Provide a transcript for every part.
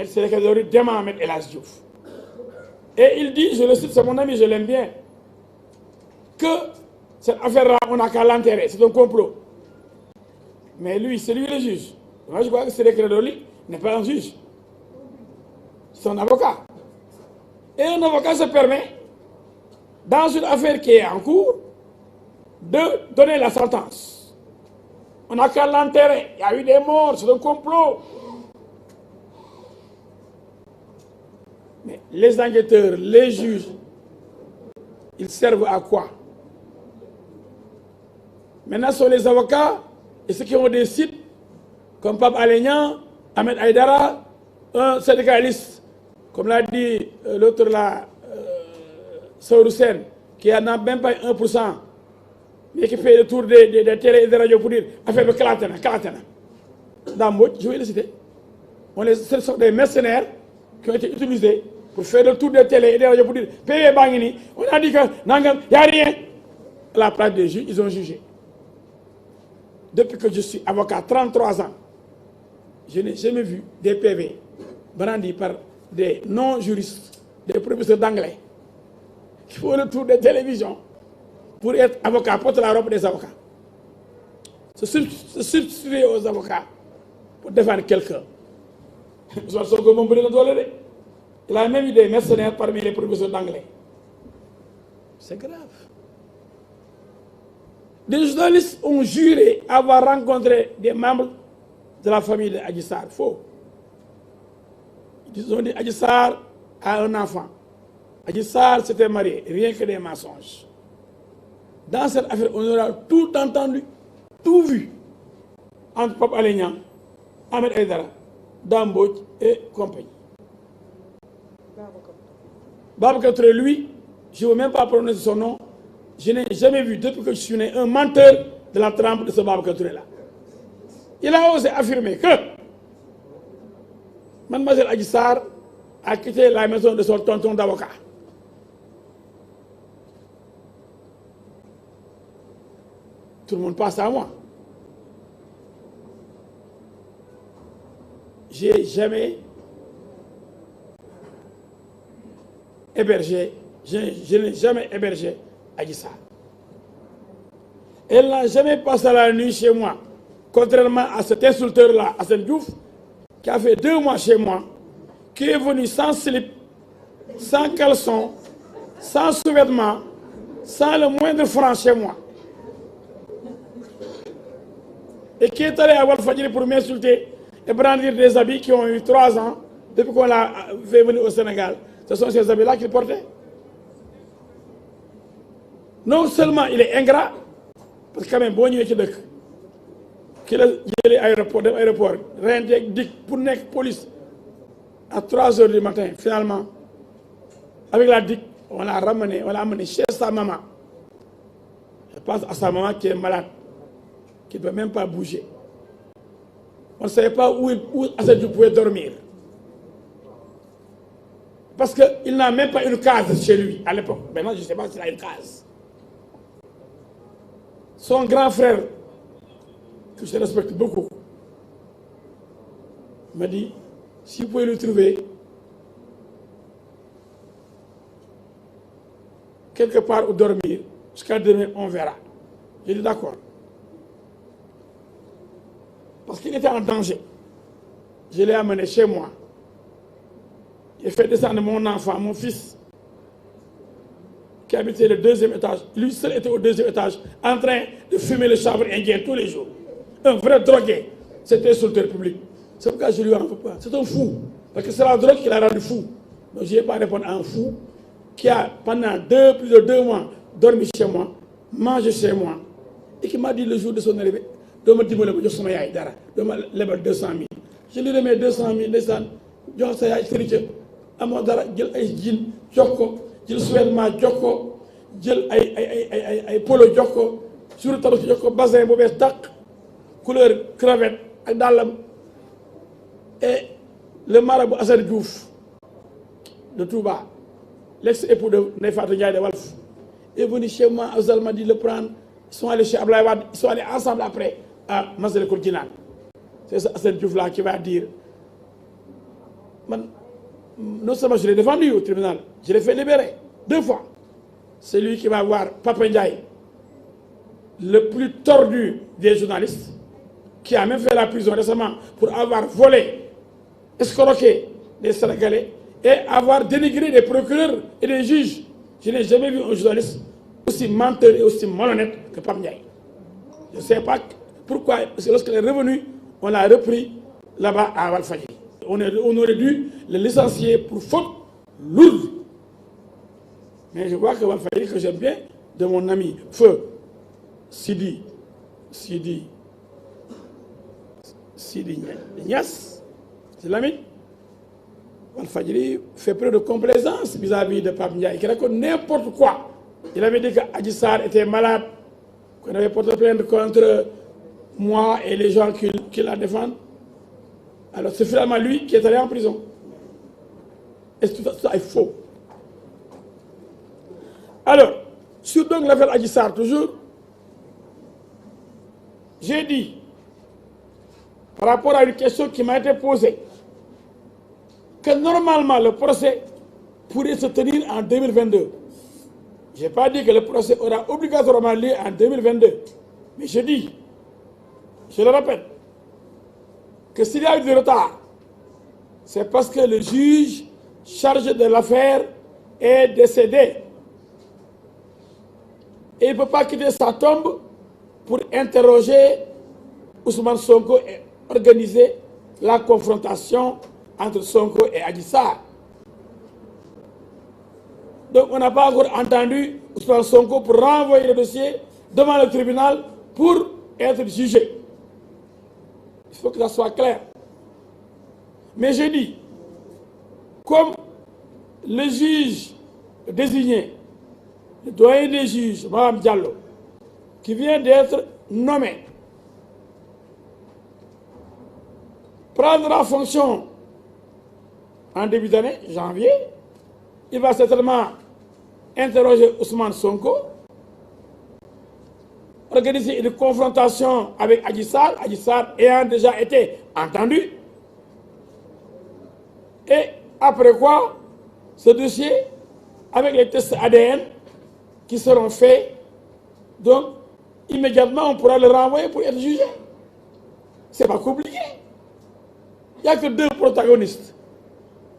M. Ciré Clédor Ly dément M. El Hadji Diouf. Et il dit, je le cite, c'est mon ami, je l'aime bien, que cette affaire-là, on n'a qu'à l'enterrer, c'est un complot. Mais lui, c'est lui le juge. Moi, je crois que Ciré Clédor Ly n'est pas un juge. C'est un avocat. Et un avocat se permet, dans une affaire qui est en cours, de donner la sentence. On n'a qu'à l'enterrer. Il y a eu des morts, c'est un complot. Mais les enquêteurs, les juges, ils servent à quoi? Maintenant, ce sont les avocats et ceux qui ont des sites, comme Pape Alé Niang, Ahmed Aïdara, un syndicaliste, comme l'a dit l'autre là, Saourou Sène, qui n'a même pas 1%, mais qui fait le tour des télé et des radios pour dire affaire de Kalatana. Dans Mbodj, je vais le citer. Ce sont des mercenaires qui ont été utilisés pour faire le tour des télé et des radios pour dire PV Bangini. On a dit que Nangam, il n'y a rien. À la place des juges, ils ont jugé. Depuis que je suis avocat, 33 ans, je n'ai jamais vu des PV brandis par des non-juristes, des professeurs d'anglais, qui font le tour des télévisions pour être avocat, porte la robe des avocats. Se substituer aux avocats pour défendre quelqu'un. Il a même eu des mercenaires parmi les professeurs d'anglais. C'est grave. Des journalistes ont juré avoir rencontré des membres de la famille de Adji Sarr. Faux. Ils ont dit Adji Sarr a un enfant. Adji Sarr s'était marié. Rien que des mensonges. Dans cette affaire, on aura tout entendu, tout vu. Entre Pape Alé Niang, Ahmed Aïdara, Dame Mbodj et compagnie. Babacar Touré, lui, je ne veux même pas prononcer son nom. Je n'ai jamais vu, depuis que je suis né, un menteur de la trempe de ce Babacar Touré-là. Il a osé affirmer que Mademoiselle Adji Sarr a quitté la maison de son tonton d'avocat. Tout le monde passe à moi. J'ai jamais hébergé, je n'ai jamais hébergé Adji Sarr. Elle n'a jamais passé la nuit chez moi, contrairement à cet insulteur-là, Assane Diouf, qui a fait 2 mois chez moi, qui est venu sans slip, sans caleçon, sans sous-vêtements, sans le moindre franc chez moi. Et qui est allé à Walfadjri pour m'insulter et brandir des habits qui ont eu 3 ans depuis qu'on l'a fait venir au Sénégal. Ce sont ces habits-là qu'il portait. Non seulement il est ingrat, parce que quand même, bon, il est qu'il a dit aéroport, rien de pour nekk police à 3 h du matin, finalement, avec la DIC, on l'a amené chez sa maman. Je pense à sa maman qui est malade, qui ne peut même pas bouger. On ne savait pas où Assane Diouf pouvait dormir. Parce qu'il n'a même pas une case chez lui à l'époque. Maintenant, je ne sais pas s'il a une case. Son grand frère, que je respecte beaucoup, m'a dit, si vous pouvez le trouver quelque part où dormir, jusqu'à demain, on verra. J'ai dit d'accord. Parce qu'il était en danger. Je l'ai amené chez moi. J'ai fait descendre mon enfant, mon fils, qui habitait le 2e étage. Lui seul était au 2e étage, en train de fumer le chanvre indien tous les jours. Un vrai drogué. C'était insulteur public. C'est pourquoi je lui en veux pas. C'est un fou. Parce que c'est la drogue qui l'a rendu fou. Donc je n'ai pas répondu à un fou qui a, pendant plus de 2 mois, dormi chez moi, mangé chez moi, et qui m'a dit le jour de son arrivée, de me dire que je suis dara, de me lever 200 000. Je lui remets 200 000, descend, je suis amoo dara jël ay jean jox ko jël sous-vêtement jox ko jël ay polo jox ko sur tabaski jox ko bazin bu bees tàq couleur cravate ak dàllam. Et le marabout Assane Diouf de Touba, l'ex-époux de Ndeye Fatou Ndiaye de Walf, est venu chez moi à Zalmadi le prendre. Ils sont allés chez Ablaye Wade, ils sont allés ensemble après à Massalikul Jinaan. C'est Assane Diouf là qui va dire non seulement je l'ai défendu au tribunal, je l'ai fait libérer 2 fois. C'est lui qui va voir Papa Ndiaye, le plus tordu des journalistes, qui a même fait la prison récemment pour avoir volé, escroqué des Sénégalais et avoir dénigré des procureurs et des juges. Je n'ai jamais vu un journaliste aussi menteur et aussi malhonnête que Papa Ndiaye. Je ne sais pas pourquoi, parce que lorsqu'il est revenu, on l'a repris là-bas à Walfadjri. On aurait dû le licencier pour faute lourde. Mais je vois que Walfadjri, que j'aime bien, de mon ami Feu Sidi Niass, c'est l'ami. Walfadjri fait preuve de complaisance vis-à-vis de Pape Ndiaye, qui raconte n'importe quoi. Il avait dit qu'Adji Sarr était malade, qu'on avait porté plainte contre moi et les gens qui la défendent. Alors c'est finalement lui qui est allé en prison. Et tout ça est faux. Alors, sur donc l'affaire Adji Sarr toujours, j'ai dit, par rapport à une question qui m'a été posée, que normalement le procès pourrait se tenir en 2022. Je n'ai pas dit que le procès aura obligatoirement lieu en 2022. Mais je dis, je le répète, que s'il y a eu du retard, c'est parce que le juge chargé de l'affaire est décédé. Et il ne peut pas quitter sa tombe pour interroger Ousmane Sonko et organiser la confrontation entre Sonko et Adji Sarr. Donc on n'a pas encore entendu Ousmane Sonko pour renvoyer le dossier devant le tribunal pour être jugé. Il faut que ça soit clair. Mais je dis, comme le juge désigné, le doyen des juges, Mme Diallo, qui vient d'être nommé, prendra fonction en début d'année, janvier, il va certainement interroger Ousmane Sonko, organiser une confrontation avec Adji Sarr ayant déjà été entendu. Et après quoi, ce dossier, avec les tests ADN qui seront faits, donc immédiatement on pourra le renvoyer pour être jugé. C'est pas compliqué. Il n'y a que 2 protagonistes.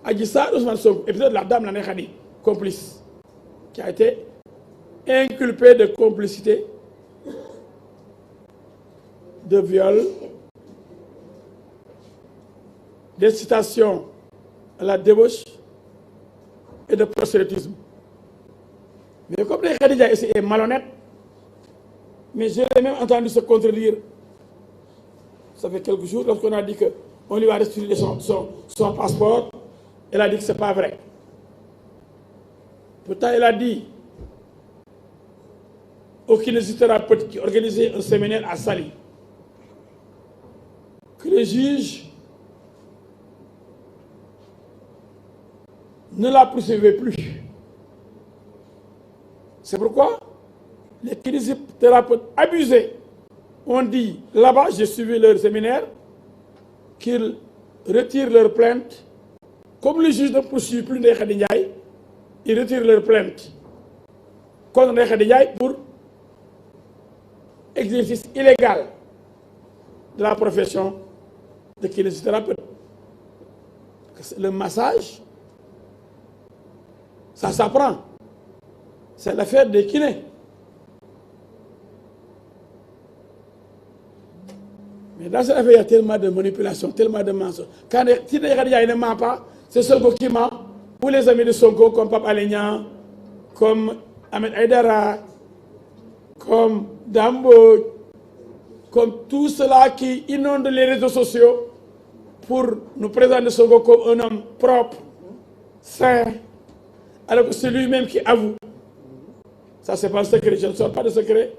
Adji Sarr, Ousmane Sonko, et peut-être la dame Nana Khady, complice, qui a été inculpée de complicité, de viol, d'incitation à la débauche et de prosélytisme. Mais comme Nana Khady est malhonnête, mais je l'ai même entendu se contredire. Ça fait quelques jours, lorsqu'on a dit qu'on lui a restitué son passeport, elle a dit que ce n'est pas vrai. Pourtant, elle a dit au kinésithérapeute qui organisait un séminaire à Saly que le juge ne la poursuivait plus. C'est pourquoi les kinésithérapeutes abusés ont dit là-bas, j'ai suivi leur séminaire, qu'ils retirent leur plainte. Comme le juge ne poursuit plus Ndeye Khady Ndiaye, ils retirent leur plainte contre Ndeye Khady Ndiaye pour exercice illégal de la profession de kinésithérapeute. Le massage, ça s'apprend. C'est l'affaire des kinés. Mais dans cette affaire, il y a tellement de manipulation, tellement de mensonges. Si Ndeye Khady Ndiaye ne ment pas, c'est Sonko qui ment, ou les amis de Sonko, comme Pape Alé Niang, comme Ahmed Aïdara, comme Dambo, comme tout cela qui inonde les réseaux sociaux pour nous présenter Sonko comme un homme propre, sain, alors que c'est lui-même qui avoue. Ça, c'est pas un secret, je ne sors pas de secret,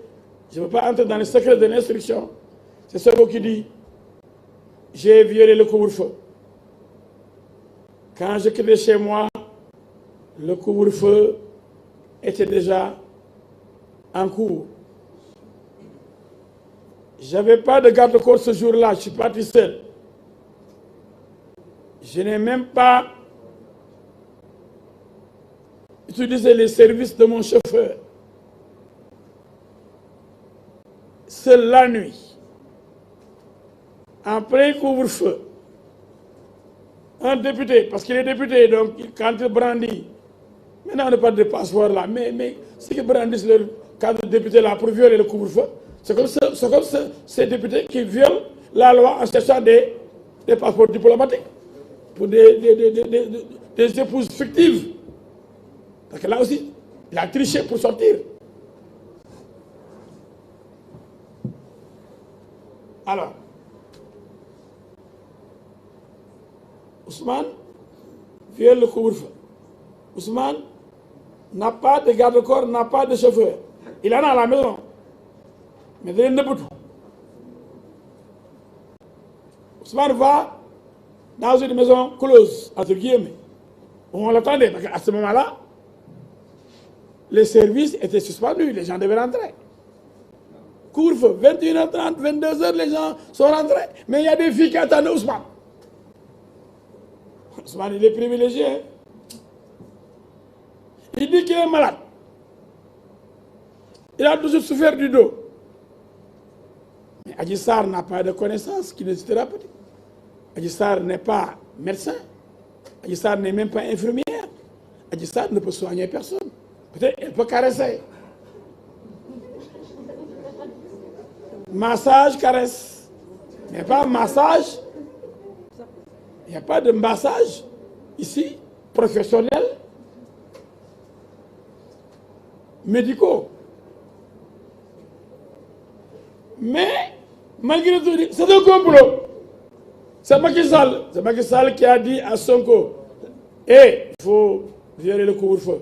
je ne veux pas entrer dans les secrets de l'instruction. C'est Sonko qui dit, j'ai violé le couvre-feu. Quand je quittais chez moi, le couvre-feu était déjà en cours. Je n'avais pas de garde-corps ce jour-là, je suis parti seul. Je n'ai même pas utilisé les services de mon chauffeur. Seule la nuit, en plein couvre-feu, un député, parce qu'il est député, donc quand il brandit, maintenant on ne parle de passeport là, mais ceux qui brandissent leur cadre de député là pour violer le couvre-feu, c'est comme ces députés qui violent la loi en cherchant des passeports diplomatiques pour des épouses fictives. Parce que là aussi, il a triché pour sortir. Alors, Ousmane viole le couvre-feu. Ousmane n'a pas de garde-corps, n'a pas de chauffeur. Il en a à la maison. Mais il ne peut tout. Ousmane va dans une maison close, entre guillemets. On l'attendait, parce qu'à ce moment-là, les services étaient suspendus, les gens devaient rentrer. Couvre-feu, 21h30, 22h, les gens sont rentrés. Mais il y a des filles qui attendent Ousmane. Ousmane, il est privilégié. Hein? Il dit qu'il est malade. Il a toujours souffert du dos. Mais Adji Sarr n'a pas de connaissances kinésithérapeutiques. Adji Sarr n'est pas médecin. Adji Sarr n'est même pas infirmière. Adji Sarr ne peut soigner personne. Peut-être qu'elle peut caresser. Massage, caresse. Mais pas massage. Il n'y a pas de massage ici, professionnel, médicaux. Mais, malgré tout, c'est un complot. C'est Macky Sall qui a dit à Sonko, il faut violer le couvre-feu.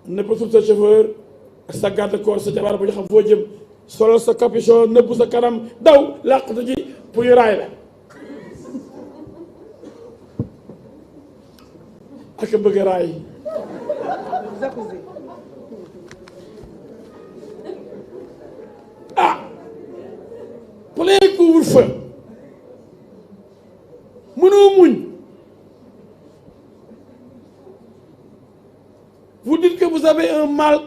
Ne peut tout ce chauffeur, sa garde-corps, sa jabar, bu xam foo jëm, solo sa capuchon, nëbb sa kanam, daw, làqatu ji pour ñu raay la. ak bëgg raay. Plein couvre-feu. Mënoo muñ. Vous dites que vous avez un mal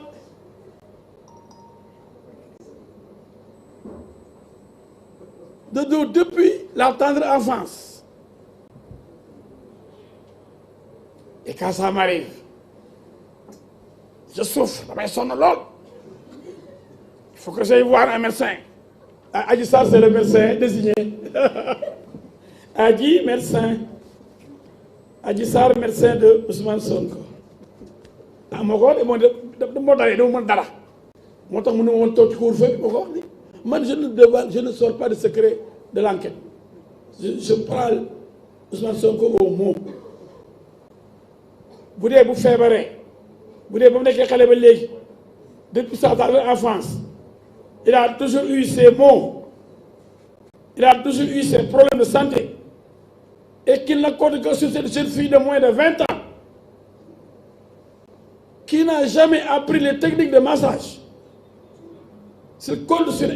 de dos depuis la tendre enfance. Et quand ça m'arrive, je souffre, damay sonn lool. Il faut que j'aille voir un médecin. Adji Sarr, c'est le médecin désigné. Adji, médecin. Adji Sarr, médecin de Ousmane Sonko. moo ko wax de moo dalee dama mën dara moo tax mu ne ma woon toog ci couvre-feu moo ko wax ni man je ne sors pas de secret de l'enquête. Je prends Ousmane Sonko au mot. bu dee bu feebaree bu dee ba mu nekkee xale ba léegi depuis sa enfance il a toujours eu ses maux, il a toujours eu ses problèmes de santé et qu'il ne compte que sur cette jeune fille de moins de 20 ans qui n'a jamais appris les techniques de massage. S'il compte sur